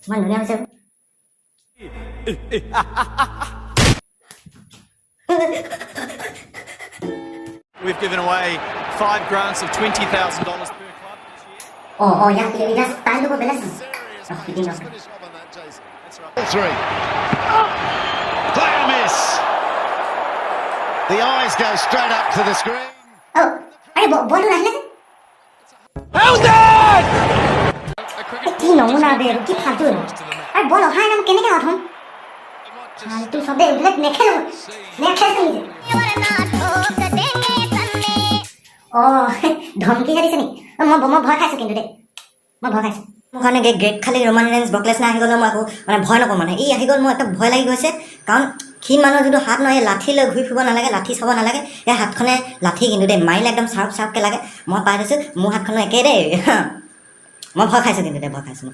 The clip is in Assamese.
মই ধুনীয়া হৈছে We've given away 5 grants of $20,000 per club this year. Oh, yeah, that's time to go balance. Three. Player miss. The eyes go straight up to the screen. Oh, अरे बॉल उड़ा ले Held it! কি নমুনা দে কি ফালতু আরে বল হাই নাম কেনে কেন থম ফালতু সবে উঠলে নেখেল নেখেল ও ধমকি হাৰিছে নি মই ভয় খাইছো কিন্তু দে মই ভয় খাইছো মোৰ কাৰণে গ্ৰেট খালি ৰোমান ৰেঞ্জ বকলেছ না আহি গ'ল মই আকৌ মানে ভয় নকৰোঁ মানে এই আহি গ'ল মোৰ এটা ভয় লাগি গৈছে কাৰণ ক্ষীণ মানুহৰ যিটো হাত নহয় লাঠি লৈ ঘূৰি ফুৰিব নালাগে লাঠি চাব নালাগে এই হাতখনে লাঠি কিন্তু দেই মাৰিলে একদম চাৰ্পকৈ লাগে মই পাই থৈছোঁ মোৰ হাতখনো একেই দেই মই ভয় খাইছোঁ কিন্তু দেই ভয় খাইছোঁ